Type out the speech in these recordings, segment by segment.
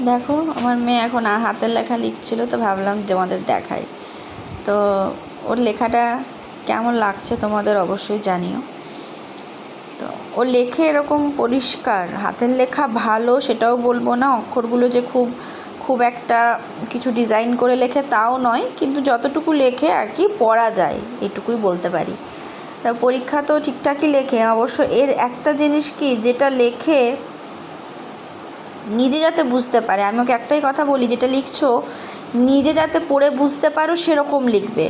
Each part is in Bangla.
দেখো আমার মেয়ে এখন হাতের লেখা লিখছিল, তো ভাবলাম তোমাদের দেখাই। তো ওর লেখাটা কেমন লাগছে তোমাদের অবশ্যই জানিও। তো ও লেখে এরকম পরিষ্কার, হাতের লেখা ভালো সেটাও বলবো না, অক্ষরগুলো যে খুব খুব একটা কিছু ডিজাইন করে লেখে তাও নয়, কিন্তু যতটুকু লেখে আর কি পড়া যায় এটুকুই বলতে পারি। তা পরীক্ষা তো ঠিকঠাকই লেখে। অবশ্য এর একটা জিনিস কি, যেটা লেখে নিজে যাতে বুঝতে পারে, আমি ওকে একটাই কথা বলি, যেটা লিখছো নিজে যাতে পড়ে বুঝতে পারো সেরকম লিখবে,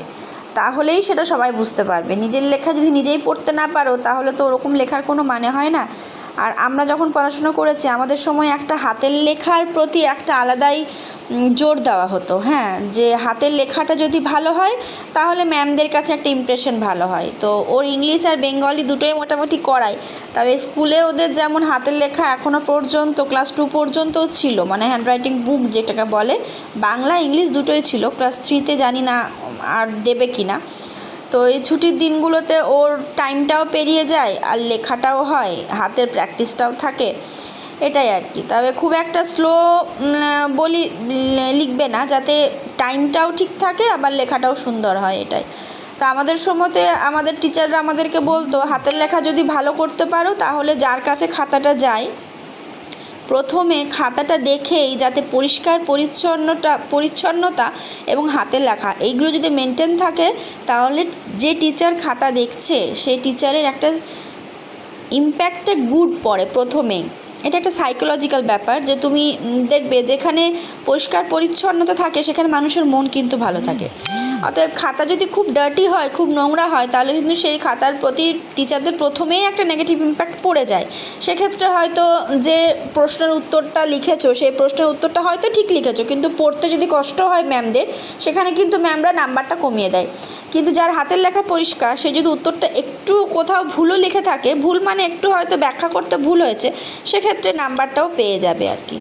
তাহলেই সেটা সবাই বুঝতে পারবে। নিজের লেখা যদি নিজেই পড়তে না পারো তাহলে তো ওরকম লেখার কোনো মানে হয় না। আর আমরা যখন পড়াশোনা করেছি আমাদের সময় একটা হাতের লেখার প্রতি একটা আলাদাই জোর দেওয়া হতো, হ্যাঁ, যে হাতের লেখাটা যদি ভালো হয় তাহলে ম্যামদের কাছে একটা ইমপ্রেশন ভালো হয়। তো ওর ইংলিশ আর বেঙ্গলি দুটোই মোটামুটি করায়, তবে স্কুলে ওদের যেমন হাতের লেখা এখনও পর্যন্ত ক্লাস 2 পর্যন্ত ছিল, মানে হ্যান্ডরাইটিং বুক যেটাকে বলে, বাংলা ইংলিশ দুটোই ছিল। ক্লাস 3-তে জানি না আর দেবে কি না। তো এই ছুটির দিনগুলোতে ওর টাইমটাও পেরিয়ে যায় আর লেখাটাও হয়, হাতের প্র্যাকটিসটাও থাকে, এটাই আর কি। তবে খুব একটা স্লো লিখবে না, যাতে টাইমটাও ঠিক থাকে আবার লেখাটাও সুন্দর হয়, এটাই। তা আমাদের সময়তে আমাদের টিচাররা আমাদেরকে বলতো হাতের লেখা যদি ভালো করতে পারো তাহলে যার কাছে খাতাটা যায় প্রথমে খাতাটা দেখেই যাতে পরিচ্ছন্নতা এবং হাতের লেখা এইগুলো যদি মেনটেন থাকে তাহলে যে টিচার খাতা দেখছে সেই টিচারের একটা ইম্প্যাক্টটা গুড পড়ে প্রথমেই। এটা একটা সাইকোলজিক্যাল ব্যাপার, যে তুমি দেখবে যেখানে পরিষ্কার পরিচ্ছন্নতা থাকে সেখানে মানুষের মন কিন্তু ভালো থাকে। অতএব খাতা যদি খুব ডার্টি হয়, খুব নোংরা হয়, তাহলে কিন্তু সেই খাতার প্রতি টিচারদের প্রথমেই একটা নেগেটিভ ইম্প্যাক্ট পড়ে যায়। সেক্ষেত্রে হয়তো যে প্রশ্নের উত্তরটা লিখেছো সেই প্রশ্নের উত্তরটা হয়তো ঠিক লিখেছো, কিন্তু পড়তে যদি কষ্ট হয় ম্যামদের, সেখানে কিন্তু ম্যামরা নাম্বারটা কমিয়ে দেয়। কিন্তু যার হাতের লেখা পরিষ্কার সে যদি উত্তরটা একটু কোথাও ভুলও লিখে থাকে, ভুল মানে একটু হয়তো ব্যাখ্যা করতে ভুল হয়েছে, সেক্ষেত্রে নাম্বারটাও পেয়ে যাবে আর কি।